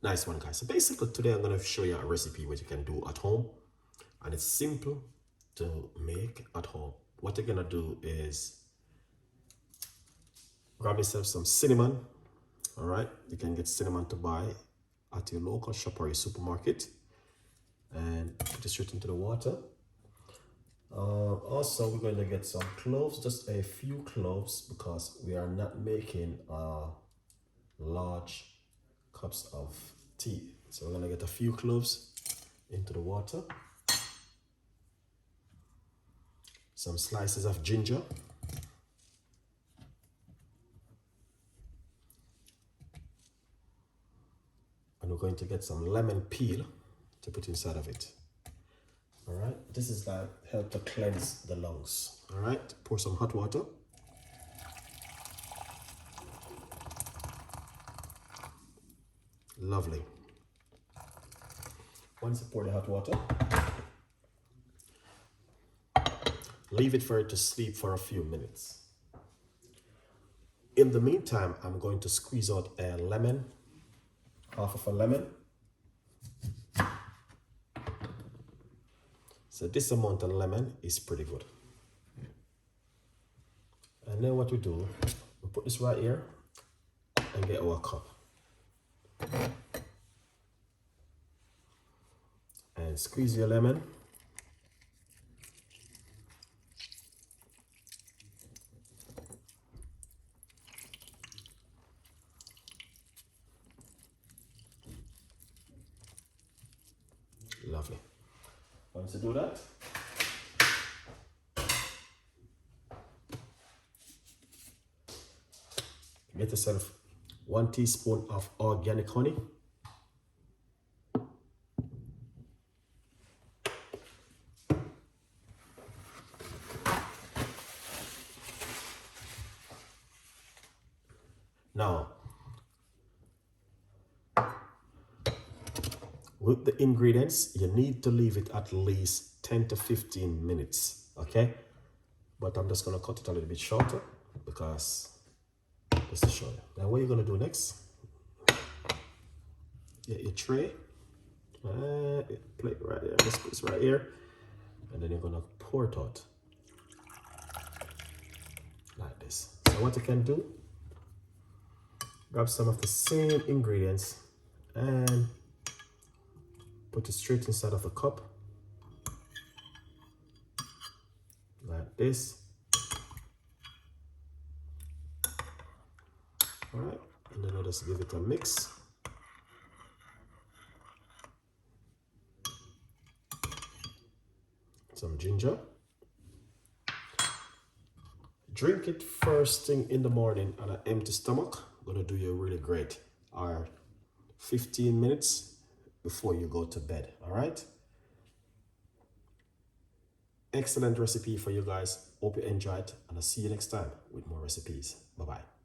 Nice one, guys. So basically today I'm going to show you a recipe which you can do at home, and it's simple to make at home. What you're going to do is grab yourself some cinnamon. All right, you can get cinnamon to buy at your local shop or your supermarket, and put it straight into the water. Also, we're going to get some cloves, just a few cloves, because we are not making large cups of tea. So we're going to get a few cloves into the water. Some slices of ginger. And we're going to get some lemon peel to put inside of it. All right, this is that help to cleanse the lungs. All right, pour some hot water. Lovely. Once you pour the hot water, leave it for it to sleep for a few minutes. In the meantime, I'm going to squeeze out a lemon, half of a lemon. So this amount of lemon is pretty good. And then what we do, we put this right here and get our cup. And squeeze your lemon. Lovely. Once you do that, get yourself 1 teaspoon of organic honey. Now, with the ingredients, you need to leave it at least 10 to 15 minutes, okay? But I'm just gonna cut it a little bit shorter because just to show you. Now what you're gonna do next, get your tray, plate right there, just put this right here, and then you're gonna pour it out like this. So what you can do, grab some of the same ingredients and put it straight inside of a cup like this. All right, and then I'll just give it a mix. Some ginger. Drink it first thing in the morning on an empty stomach. Gonna do you really great. Or 15 minutes before you go to bed. All right. Excellent recipe for you guys. Hope you enjoyed, and I'll see you next time with more recipes. Bye bye.